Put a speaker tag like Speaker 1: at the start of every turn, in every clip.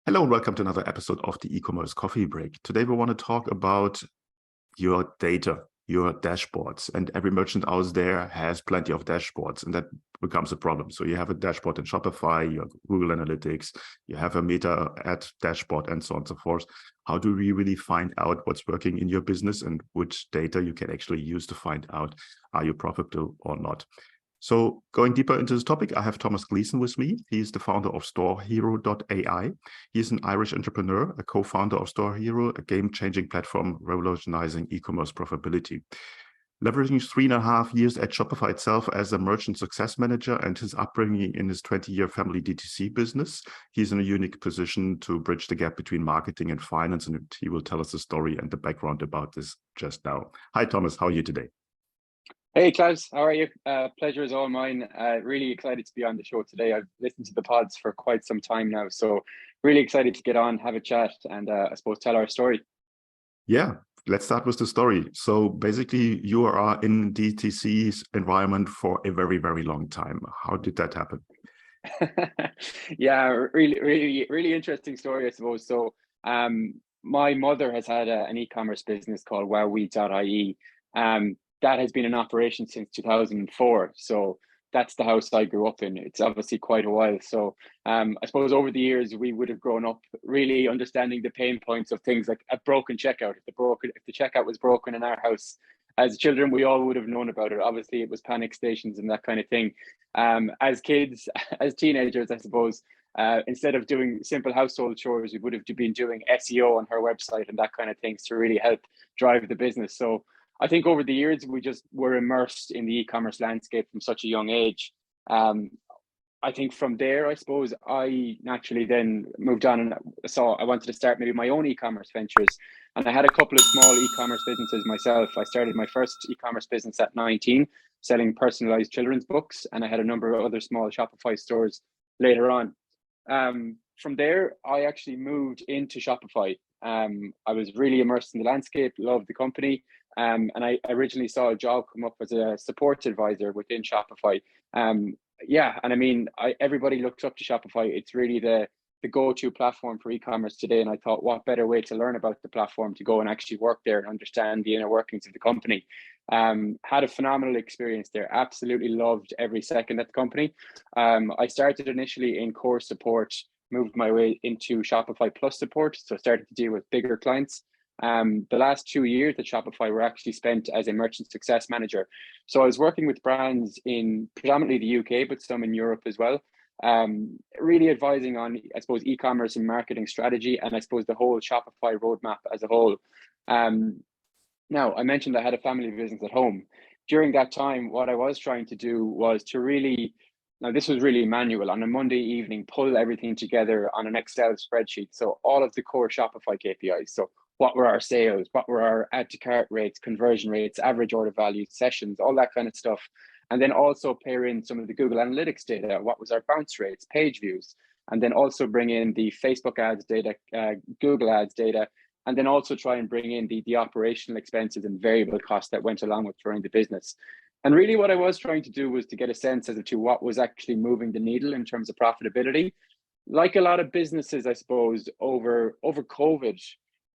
Speaker 1: Hello and welcome to another episode of the e-commerce coffee break. Today we want to talk about your data, your dashboards, and every merchant out there has plenty of dashboards, and that becomes a problem. So you have a dashboard in Shopify, you have Google Analytics, you have a meta ad dashboard, and so on and so forth. How do we really find out what's working in your business and which data you can actually use to find out are you profitable or not? So going deeper into this topic, I have Thomas Gleeson with me. He's the founder of StoreHero.ai. He's an Irish entrepreneur, a co-founder of StoreHero, a game-changing platform revolutionizing e-commerce profitability. Leveraging 3.5 years at Shopify itself as a merchant success manager and his upbringing in his 20-year family DTC business, he's in a unique position to bridge the gap between marketing and finance, and he will tell us the story and the background about this just now. Hi, Thomas. How are you today?
Speaker 2: Hey, Klaus, how are you? Pleasure is all mine. Really excited to be on the show today. I've listened to the pods for quite some time now, so really excited to get on, have a chat, and I suppose tell our story.
Speaker 1: Yeah, let's start with the story. So basically, you are in DTC's environment for a very, very long time. How did that happen?
Speaker 2: Yeah, really interesting story, I suppose. So my mother has had an e-commerce business called wowwe.ie. That has been in operation since 2004. So that's the house I grew up in. It's obviously quite a while. So I suppose over the years, we would have grown up really understanding the pain points of things like a broken checkout. If the checkout was broken in our house, as children, we all would have known about it. Obviously, it was panic stations and that kind of thing. As kids, as teenagers, I suppose, instead of doing simple household chores, we would have been doing SEO on her website and that kind of things to really help drive the business. So I think over the years, we just were immersed in the e-commerce landscape from such a young age. I think from there, I suppose I naturally then moved on and saw I wanted to start maybe my own e-commerce ventures. And I had a couple of small e-commerce businesses myself. I started my first e-commerce business at 19, selling personalized children's books. And I had a number of other small Shopify stores later on. From there, I actually moved into Shopify. I was really immersed in the landscape, loved the company. And I originally saw a job come up as a support advisor within Shopify. Yeah, and I mean, everybody looks up to Shopify. It's really the go-to platform for e-commerce today. And I thought, what better way to learn about the platform to go and actually work there and understand the inner workings of the company. Had a phenomenal experience there. Absolutely loved every second at the company. I started initially in core support, moved my way into Shopify Plus support. So I started to deal with bigger clients. The last 2 years at Shopify were actually spent as a merchant success manager. So I was working with brands in predominantly the UK, but some in Europe as well. Really advising on, I suppose, e-commerce and marketing strategy, and I suppose the whole Shopify roadmap as a whole. Now, I mentioned I had a family business at home. During that time, what I was trying to do was to really, now this was really manual, on a Monday evening, pull everything together on an Excel spreadsheet. So all of the core Shopify KPIs. So what were our sales? What were our add to cart rates, conversion rates, average order values, sessions, all that kind of stuff. And then also pair in some of the Google Analytics data. What was our bounce rates, page views? And then also bring in the Facebook ads data, Google ads data, and then also try and bring in the operational expenses and variable costs that went along with running the business. And really what I was trying to do was to get a sense as to what was actually moving the needle in terms of profitability. Like a lot of businesses, I suppose, over COVID,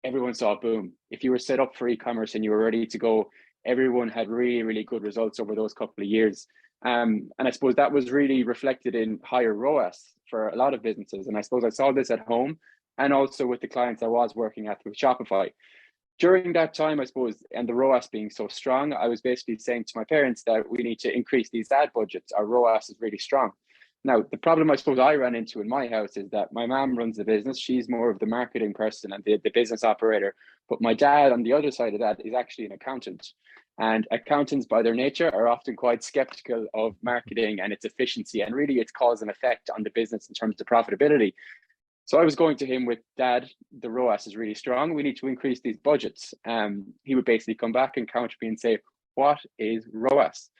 Speaker 2: everyone saw a boom. If you were set up for e-commerce and you were ready to go, everyone had really, really good results over those couple of years. And I suppose that was really reflected in higher ROAS for a lot of businesses. And I suppose I saw this at home and also with the clients I was working at with Shopify. During that time, I suppose, and the ROAS being so strong, I was basically saying to my parents that we need to increase these ad budgets. Our ROAS is really strong. Now, the problem I suppose I ran into in my house is that my mom runs the business. She's more of the marketing person and the business operator. But my dad on the other side of that is actually an accountant. And accountants by their nature are often quite skeptical of marketing and its efficiency and really its cause and effect on the business in terms of profitability. So I was going to him with, Dad, the ROAS is really strong. We need to increase these budgets. He would basically come back and counter me and say, what is ROAS?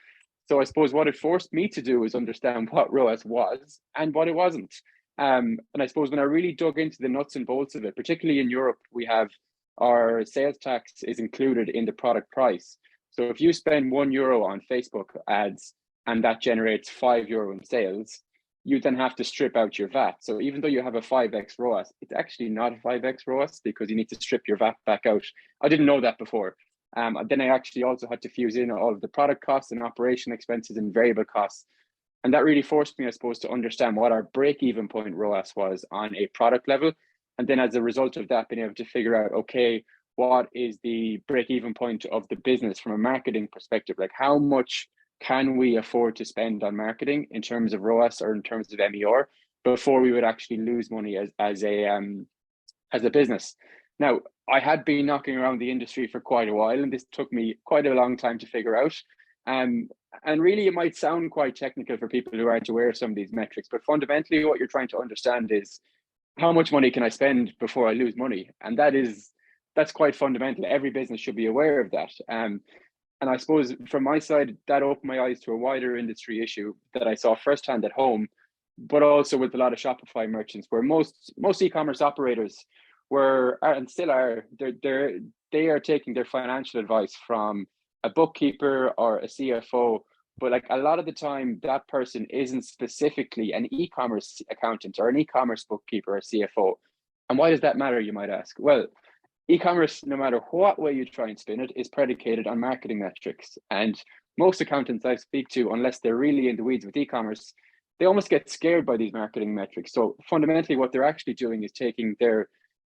Speaker 2: So I suppose what it forced me to do is understand what ROAS was and what it wasn't. And I suppose when I really dug into the nuts and bolts of it, particularly in Europe, we have our sales tax is included in the product price. So if you spend €1 on Facebook ads and that generates €5 in sales, you then have to strip out your VAT. So even though you have a 5x ROAS, it's actually not a 5x ROAS because you need to strip your VAT back out. I didn't know that before. Then I actually also had to fuse in all of the product costs and operation expenses and variable costs. And that really forced me, I suppose, to understand what our break-even point ROAS was on a product level. And then as a result of that, being able to figure out, okay, what is the break-even point of the business from a marketing perspective? Like how much can we afford to spend on marketing in terms of ROAS or in terms of MER before we would actually lose money as a business? Now, I had been knocking around the industry for quite a while, and this took me quite a long time to figure out. And really, it might sound quite technical for people who aren't aware of some of these metrics, but fundamentally, what you're trying to understand is how much money can I spend before I lose money? And that's quite fundamental. Every business should be aware of that. And I suppose from my side, that opened my eyes to a wider industry issue that I saw firsthand at home, but also with a lot of Shopify merchants, where most e-commerce operators were and still are they are taking their financial advice from a bookkeeper or a CFO, but like a lot of the time that person isn't specifically an e-commerce accountant or an e-commerce bookkeeper or CFO. And why does that matter, you might ask? Well, e-commerce, no matter what way you try and spin it, is predicated on marketing metrics. And most accountants I speak to, unless they're really in the weeds with e-commerce, they almost get scared by these marketing metrics. So fundamentally, what they're actually doing is taking their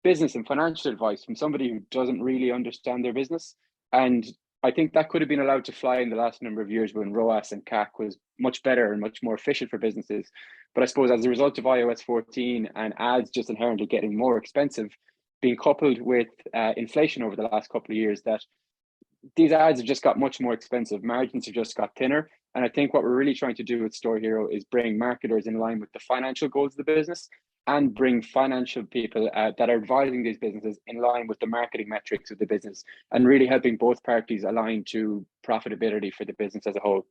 Speaker 2: business and financial advice from somebody who doesn't really understand their business. And I think that could have been allowed to fly in the last number of years when ROAS and CAC was much better and much more efficient for businesses. But I suppose as a result of iOS 14 and ads just inherently getting more expensive, being coupled with inflation over the last couple of years, that these ads have just got much more expensive. Margins have just got thinner. And I think what we're really trying to do with StoreHero is bring marketers in line with the financial goals of the business and bring financial people that are advising these businesses in line with the marketing metrics of the business and really helping both parties align to profitability for the business as a whole.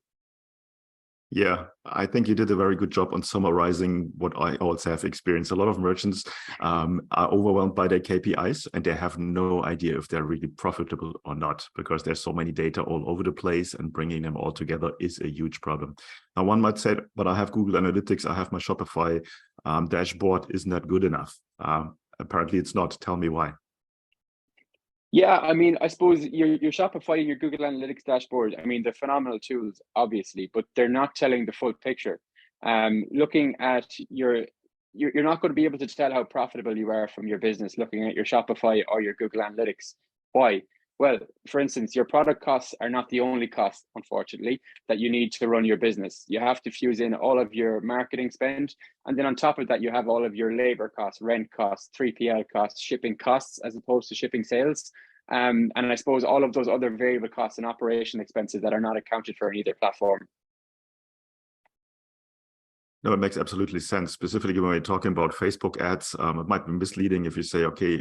Speaker 1: Yeah, I think you did a very good job on summarizing what I also have experienced. A lot of merchants are overwhelmed by their KPIs and they have no idea if they're really profitable or not because there's so many data all over the place and bringing them all together is a huge problem. Now, one might say, but I have Google Analytics, I have my Shopify dashboard. Isn't that good enough? Apparently it's not. Tell me why.
Speaker 2: Yeah, I mean, I suppose your Shopify and your Google Analytics dashboard, I mean, they're phenomenal tools, obviously, but they're not telling the full picture. Looking at you're not going to be able to tell how profitable you are from your business looking at your Shopify or your Google Analytics. Why? Well, for instance, your product costs are not the only cost, unfortunately, that you need to run your business. You have to fuse in all of your marketing spend. And then on top of that, you have all of your labor costs, rent costs, 3PL costs, shipping costs, as opposed to shipping sales. And I suppose all of those other variable costs and operation expenses that are not accounted for in either platform.
Speaker 1: No, it makes absolutely sense. Specifically, when we're talking about Facebook ads, it might be misleading if you say, okay,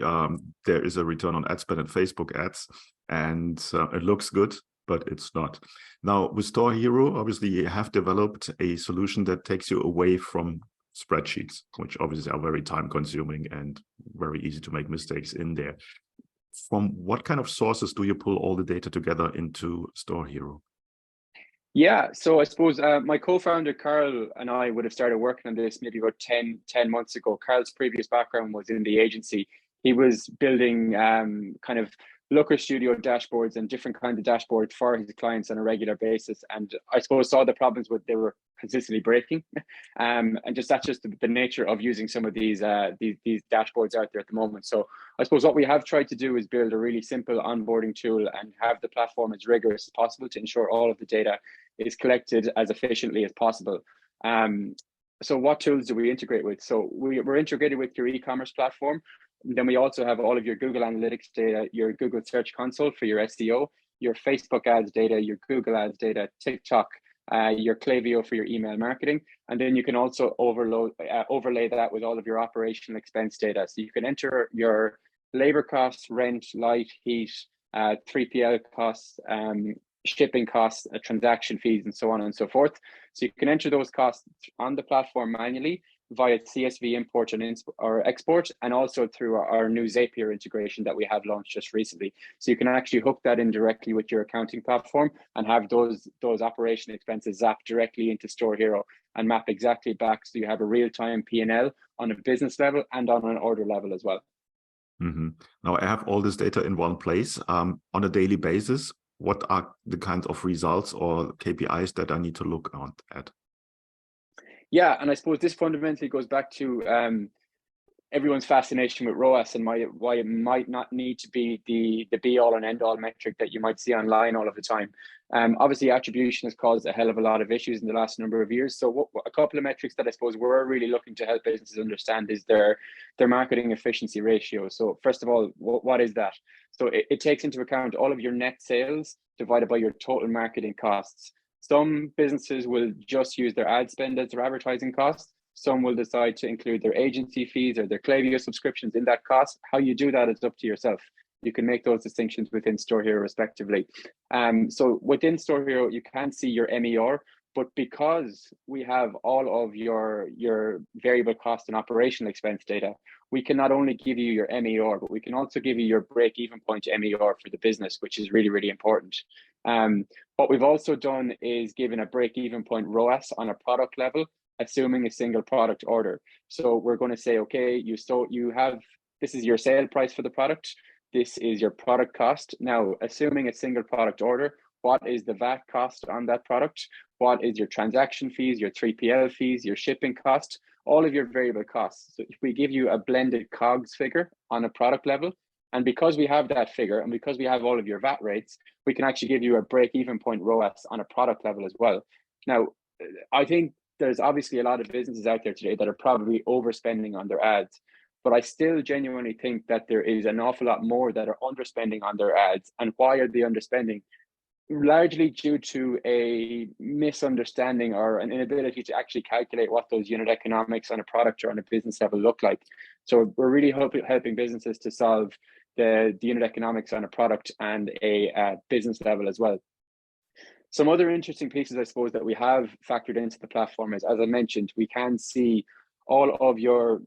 Speaker 1: there is a return on ad spend in Facebook ads, and it looks good, but it's not. Now, with StoreHero, obviously, you have developed a solution that takes you away from spreadsheets, which obviously are very time-consuming and very easy to make mistakes in there. From what kind of sources do you pull all the data together into StoreHero?
Speaker 2: Yeah, so I suppose my co-founder, Carl, and I would have started working on this maybe about 10 months ago. Carl's previous background was in the agency. He was building kind of Looker Studio dashboards and different kinds of dashboards for his clients on a regular basis. And I suppose saw the problems with they were consistently breaking. And that's just the nature of using some of these dashboards out there at the moment. So I suppose what we have tried to do is build a really simple onboarding tool and have the platform as rigorous as possible to ensure all of the data is collected as efficiently as possible. So what tools do we integrate with? So we're integrated with your e-commerce platform. Then we also have all of your Google Analytics data, your Google Search Console for your SEO, your Facebook ads data, your Google ads data, TikTok, your Klaviyo for your email marketing. And then you can also overlay that with all of your operational expense data. So you can enter your labor costs, rent, light, heat, 3PL costs, shipping costs, transaction fees, and so on and so forth. So you can enter those costs on the platform manually. via CSV import or export, and also through our new Zapier integration that we have launched just recently. So you can actually hook that in directly with your accounting platform and have those operation expenses zap directly into StoreHero and map exactly back, so you have a real-time P&L on a business level and on an order level as well.
Speaker 1: Now I have all this data in one place on a daily basis. What are the kinds of results or KPIs that I need to look at?
Speaker 2: Yeah, and I suppose this fundamentally goes back to everyone's fascination with ROAS and why it might not need to be the be all and end all metric that you might see online all of the time. Obviously, attribution has caused a hell of a lot of issues in the last number of years. So a couple of metrics that I suppose we're really looking to help businesses understand is their marketing efficiency ratio. So first of all, what is that? So it takes into account all of your net sales divided by your total marketing costs. Some businesses will just use their ad spend as their advertising costs. Some will decide to include their agency fees or their Klaviyo subscriptions in that cost. How you do that is up to yourself. You can make those distinctions within StoreHero respectively. So within StoreHero, you can see your MER, but because we have all of your variable cost and operational expense data, we can not only give you your MER, but we can also give you your break-even point MER for the business, which is really, really important. What we've also done is given a break-even point ROAS on a product level, assuming a single product order. So we're going to say, okay, you have, this is your sale price for the product. This is your product cost. Now, assuming a single product order, what is the VAT cost on that product? What is your transaction fees, your 3PL fees, your shipping cost, all of your variable costs. So if we give you a blended COGS figure on a product level, and because we have that figure and because we have all of your VAT rates, we can actually give you a break-even point ROAS on a product level as well. Now, I think there's obviously a lot of businesses out there today that are probably overspending on their ads, but I still genuinely think that there is an awful lot more that are underspending on their ads. And why are they underspending? Largely due to a misunderstanding or an inability to actually calculate what those unit economics on a product or on a business level look like. So we're really helping businesses to solve the unit economics on a product and a business level as well. Some other interesting pieces, I suppose, that we have factored into the platform is, as I mentioned, we can see all of your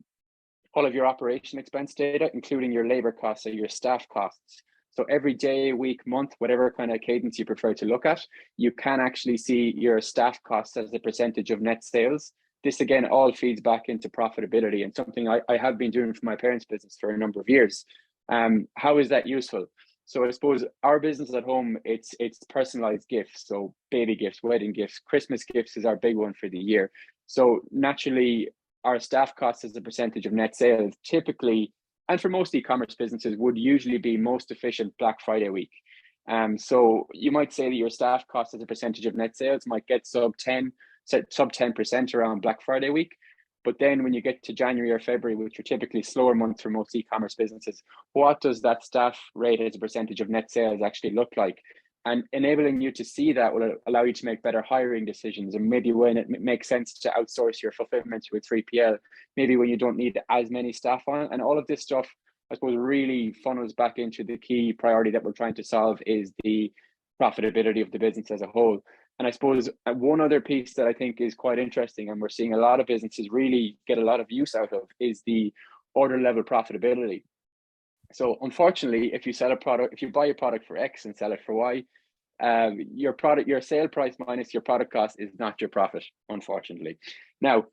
Speaker 2: operation expense data, including your labor costs or your staff costs. So every day, week, month, whatever kind of cadence you prefer to look at, you can actually see your staff costs as a percentage of net sales. This, again, all feeds back into profitability and something I have been doing for my parents' business for a number of years. How is that useful? So I suppose our business at home, it's personalized gifts. So baby gifts, wedding gifts, Christmas gifts is our big one for the year. So naturally, our staff costs as a percentage of net sales typically, and for most e-commerce businesses, would usually be most efficient Black Friday week. So you might say that your staff costs as a percentage of net sales might get sub 10% around Black Friday week. But then when you get to January or February, which are typically slower months for most e-commerce businesses, what does that staff rate as a percentage of net sales actually look like? And enabling you to see that will allow you to make better hiring decisions. And maybe when it makes sense to outsource your fulfillment to a 3PL, maybe when you don't need as many staff on it. And all of this stuff, I suppose, really funnels back into the key priority that we're trying to solve is the profitability of the business as a whole. And I suppose one other piece that I think is quite interesting, and we're seeing a lot of businesses really get a lot of use out of, is the order level profitability. So unfortunately, if you buy a product for X and sell it for Y, your sale price minus your product cost is not your profit, unfortunately. Now,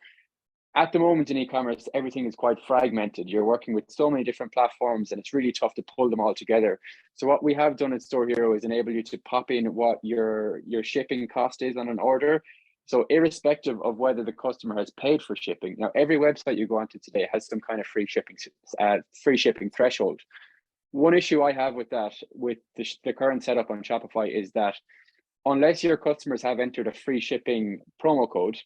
Speaker 2: at the moment in e-commerce, everything is quite fragmented. You're working with so many different platforms and it's really tough to pull them all together. So what we have done at StoreHero is enable you to pop in what your shipping cost is on an order. So irrespective of whether the customer has paid for shipping, now every website you go onto today has some kind of free shipping threshold. One issue I have with that, with the current setup on Shopify, is that unless your customers have entered a free shipping promo code,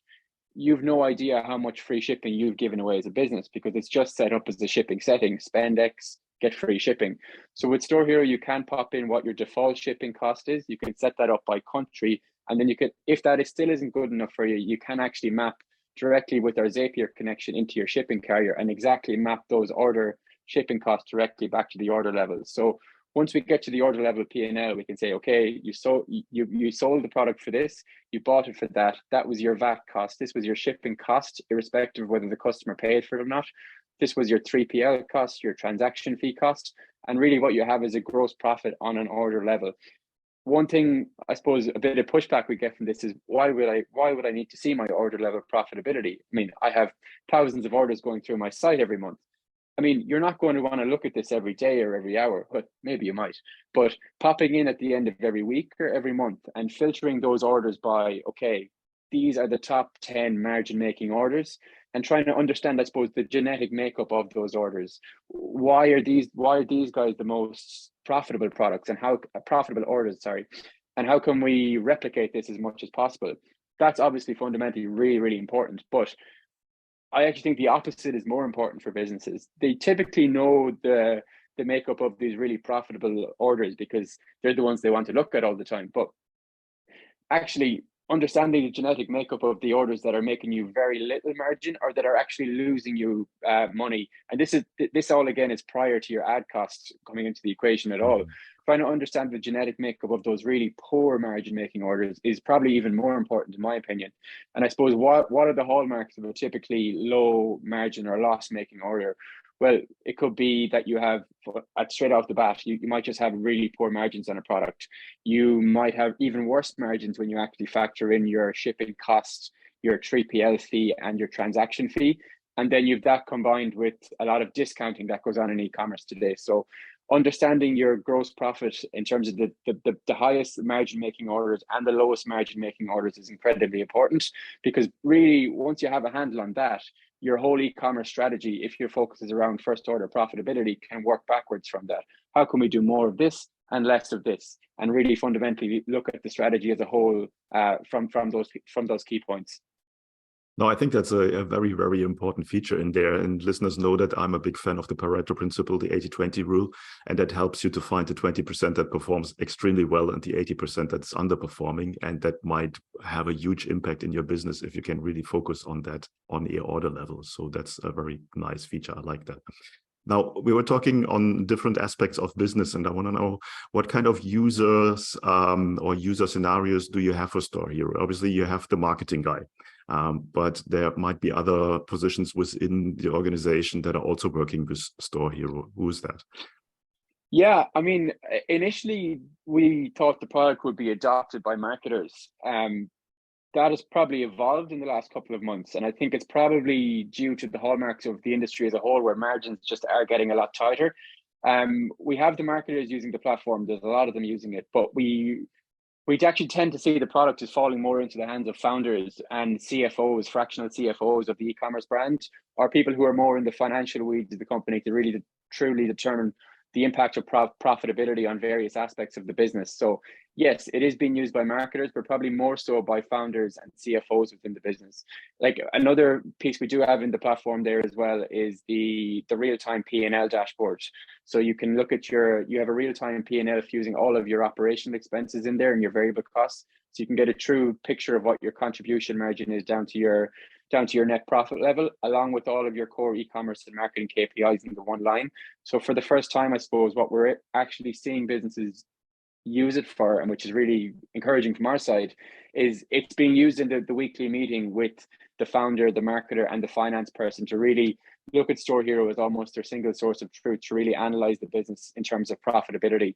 Speaker 2: you've no idea how much free shipping you've given away as a business because it's just set up as a shipping setting, spend X, get free shipping. So with StoreHero, you can pop in what your default shipping cost is. You can set that up by country. And then you can, if that still isn't good enough for you, you can actually map directly with our Zapier connection into your shipping carrier and exactly map those order shipping costs directly back to the order levels. So Once we get to the order level P&L, we can say, okay, you sold the product for this, you bought it for that. That was your VAT cost. This was your shipping cost, irrespective of whether the customer paid for it or not. This was your 3PL cost, your transaction fee cost. And really what you have is a gross profit on an order level. One thing, I suppose, a bit of pushback we get from this is why would I need to see my order level profitability? I mean, I have thousands of orders going through my site every month. I mean, you're not going to want to look at this every day or every hour, but maybe you might. But popping in at the end of every week or every month and filtering those orders by, okay, these are the top 10 margin making orders, and trying to understand, I suppose, the genetic makeup of those orders. Why are these guys the most profitable products, and how profitable orders, sorry, and how can we replicate this as much as possible? That's obviously fundamentally really, really important. But I actually think the opposite is more important for businesses. They typically know the makeup of these really profitable orders because they're the ones they want to look at all the time. But actually understanding the genetic makeup of the orders that are making you very little margin or that are actually losing you money, and this all again is prior to your ad costs coming into the equation at all. Trying to understand the genetic makeup of those really poor margin making orders is probably even more important in my opinion. And I suppose what are the hallmarks of a typically low margin or loss making order? Well, it could be that you have, straight off the bat, you might just have really poor margins on a product. You might have even worse margins when you actually factor in your shipping costs, your 3PL fee, and your transaction fee. And then you've that combined with a lot of discounting that goes on in e-commerce today. So understanding your gross profit in terms of the highest margin making orders and the lowest margin making orders is incredibly important, because really once you have a handle on that, your whole e-commerce strategy, if your focus is around first order profitability, can work backwards from that. How can we do more of this and less of this? And really fundamentally look at the strategy as a whole from those key points.
Speaker 1: No, I think that's a very, very important feature in there. And listeners know that I'm a big fan of the Pareto principle, the 80-20 rule, and that helps you to find the 20% that performs extremely well and the 80% that's underperforming. And that might have a huge impact in your business if you can really focus on that on your order level. So that's a very nice feature. I like that. Now, we were talking on different aspects of business, and I want to know what kind of users or user scenarios do you have for StoreHero? Obviously, you have the marketing guy. But there might be other positions within the organization that are also working with StoreHero. Who is that?
Speaker 2: Yeah, I mean, initially we thought the product would be adopted by marketers. That has probably evolved in the last couple of months. And I think it's probably due to the hallmarks of the industry as a whole, where margins just are getting a lot tighter. We have the marketers using the platform. There's a lot of them using it, but we actually tend to see the product is falling more into the hands of founders and CFOs, fractional CFOs of the e-commerce brand, or people who are more in the financial weeds of the company to really truly determine the impact of profitability on various aspects of the business. So yes, it is being used by marketers, but probably more so by founders and CFOs within the business. Like another piece we do have in the platform there as well is the real-time P&L dashboard. So you can look at you have a real-time P&L fusing all of your operational expenses in there and your variable costs. So you can get a true picture of what your contribution margin is down to your net profit level, along with all of your core e-commerce and marketing KPIs into one line. So for the first time, I suppose what we're actually seeing businesses use it for, and which is really encouraging from our side, is it's being used in the weekly meeting with the founder, the marketer, and the finance person to really look at StoreHero as almost their single source of truth to really analyze the business in terms of profitability.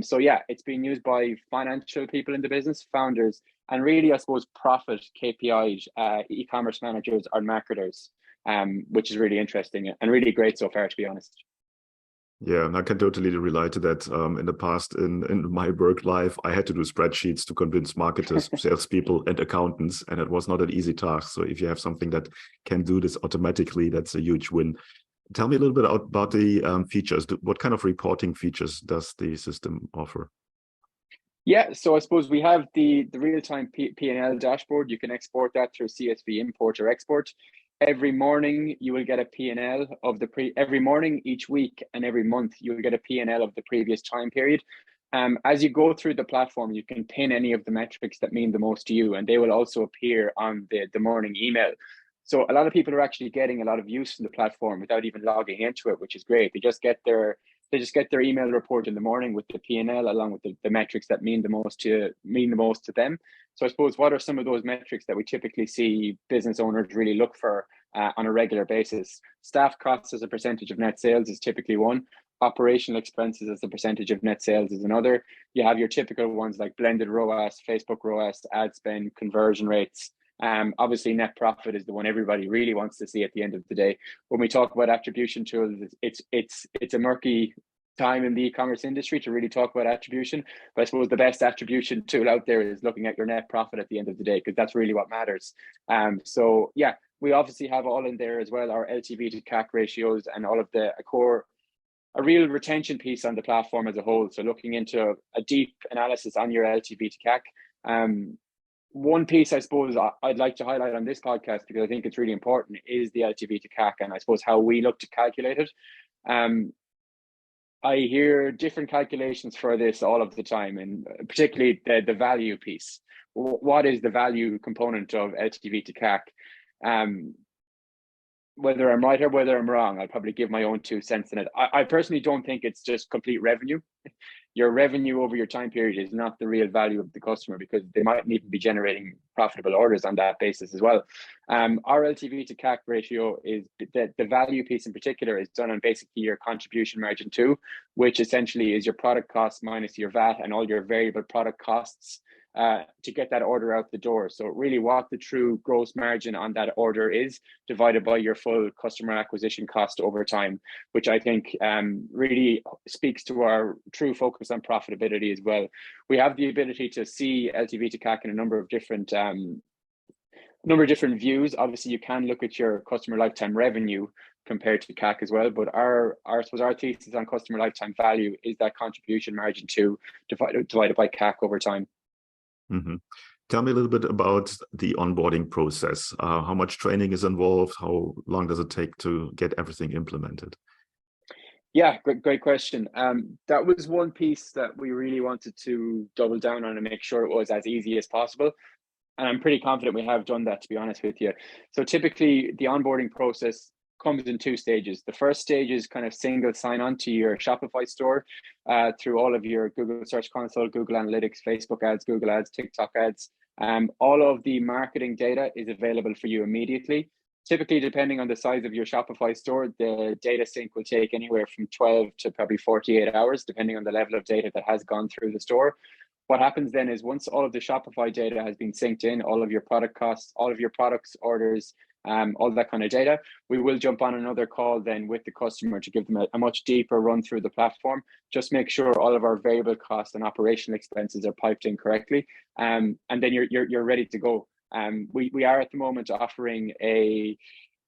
Speaker 2: So yeah, it's being used by financial people in the business, founders, and really, I suppose, profit KPIs, e-commerce managers or marketers, which is really interesting and really great so far, to be honest.
Speaker 1: Yeah, and I can totally relate to that. In the past, in my work life, I had to do spreadsheets to convince marketers, salespeople, and accountants, and it was not an easy task. So if you have something that can do this automatically, that's a huge win. Tell me a little bit about the features. What kind of reporting features does the system offer?
Speaker 2: Yeah, so I suppose we have the real-time P&L dashboard. You can export that through CSV import or export. Every morning you will get a P&L of every morning, each week, and every month you will get a P&L of the previous time period. As you go through the platform, you can pin any of the metrics that mean the most to you, and they will also appear on the morning email. So a lot of people are actually getting a lot of use from the platform without even logging into it, which is great. They just get their They just get their email report in the morning with the P&L along with the metrics that mean the most to them. So I suppose, what are some of those metrics that we typically see business owners really look for on a regular basis? Staff costs as a percentage of net sales is typically one. Operational expenses as a percentage of net sales is another. You have your typical ones like blended ROAS, Facebook ROAS, ad spend, conversion rates. Obviously, net profit is the one everybody really wants to see at the end of the day. When we talk about attribution tools, it's a murky time in the e-commerce industry to really talk about attribution. But I suppose the best attribution tool out there is looking at your net profit at the end of the day, because that's really what matters. So yeah, we obviously have all in there as well, our LTV to CAC ratios and all of a real retention piece on the platform as a whole. So looking into a deep analysis on your LTV to CAC. One piece I suppose I'd like to highlight on this podcast, because I think it's really important, is the LTV to CAC, and I suppose how we look to calculate it. I hear different calculations for this all of the time, and particularly the value piece. What is the value component of LTV to CAC? Whether I'm right or whether I'm wrong, I'll probably give my own 2 cents in it. I personally don't think it's just complete revenue. Your revenue over your time period is not the real value of the customer, because they mightn't even be generating profitable orders on that basis as well. Our LTV to CAC ratio is the value piece in particular is done on basically your contribution margin too, which essentially is your product cost minus your VAT and all your variable product costs to get that order out the door. So really what the true gross margin on that order is divided by your full customer acquisition cost over time, which I think really speaks to our true focus on profitability as well. We have the ability to see LTV to CAC in a number of different views. Obviously, you can look at your customer lifetime revenue compared to CAC as well, but our thesis on customer lifetime value is that contribution margin to divided by CAC over time.
Speaker 1: Mm-hmm. Tell me a little bit about the onboarding process. How much training is involved? How long does it take to get everything implemented?
Speaker 2: Yeah, great question. That was one piece that we really wanted to double down on and make sure it was as easy as possible. And I'm pretty confident we have done that, to be honest with you. So typically the onboarding process comes in 2 stages. The first stage is kind of single sign-on to your Shopify store through all of your Google Search Console, Google Analytics, Facebook ads, Google ads, TikTok ads. All of the marketing data is available for you immediately. Typically, depending on the size of your Shopify store, the data sync will take anywhere from 12 to probably 48 hours, depending on the level of data that has gone through the store. What happens then is once all of the Shopify data has been synced in, all of your product costs, all of your products orders, all that kind of data, we will jump on another call then with the customer to give them a much deeper run through the platform, just make sure all of our variable costs and operational expenses are piped in correctly, and then you're ready to go. We are at the moment offering a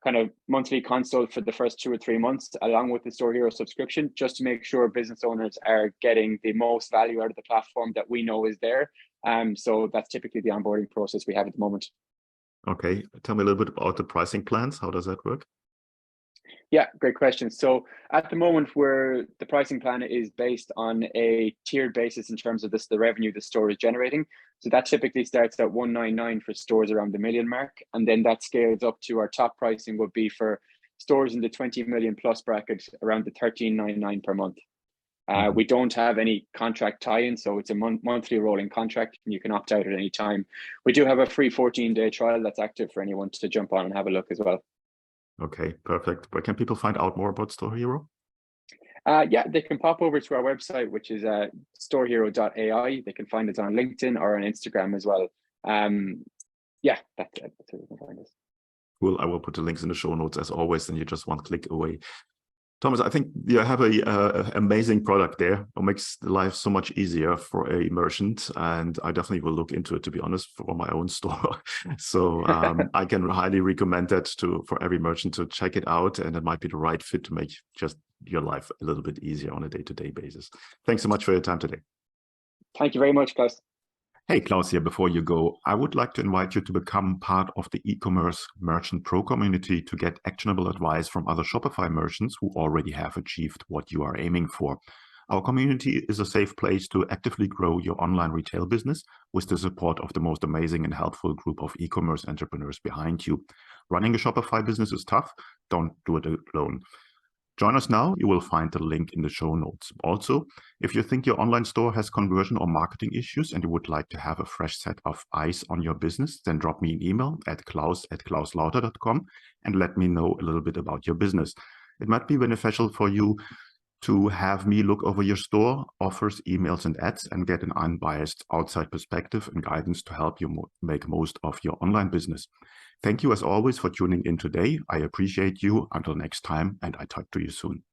Speaker 2: kind of monthly consult for the first 2 or 3 months along with the StoreHero subscription, just to make sure business owners are getting the most value out of the platform that we know is there. So that's typically the onboarding process we have at the moment.
Speaker 1: Okay, tell me a little bit about the pricing plans. How does that work?
Speaker 2: Yeah, great question. So at the moment, the pricing plan is based on a tiered basis in terms of the revenue the store is generating. So that typically starts at $199 for stores around the $1 million mark, and then that scales up to our top pricing would be for stores in the 20 million plus bracket around the $13.99 per month. We don't have any contract tie-in, so it's a monthly rolling contract, and you can opt out at any time. We do have a free 14-day trial that's active for anyone to jump on and have a look as well.
Speaker 1: Okay, perfect. Where can people find out more about StoreHero?
Speaker 2: Yeah, they can pop over to our website, which is storehero.ai. They can find us on LinkedIn or on Instagram as well. Yeah, that's where they can find us.
Speaker 1: Cool. I will put the links in the show notes as always, and you're just one click away. Thomas, I think you have a amazing product there. It makes the life so much easier for a merchant, and I definitely will look into it, to be honest, for my own store. So I can highly recommend that for every merchant to check it out, and it might be the right fit to make just your life a little bit easier on a day-to-day basis. Thanks so much for your time today.
Speaker 2: Thank you very much, Klaus.
Speaker 1: Hey, Klaus here. Before you go, I would like to invite you to become part of the e-commerce merchant pro community to get actionable advice from other Shopify merchants who already have achieved what you are aiming for. Our community is a safe place to actively grow your online retail business with the support of the most amazing and helpful group of e-commerce entrepreneurs behind you. Running a Shopify business is tough. Don't do it alone. Join us now. You will find the link in the show notes. Also, if you think your online store has conversion or marketing issues and you would like to have a fresh set of eyes on your business, then drop me an email at klaus@klauslauter.com and let me know a little bit about your business. It might be beneficial for you to have me look over your store, offers, emails, and ads and get an unbiased outside perspective and guidance to help you make most of your online business. Thank you as always for tuning in today. I appreciate you. Until next time, and I talk to you soon.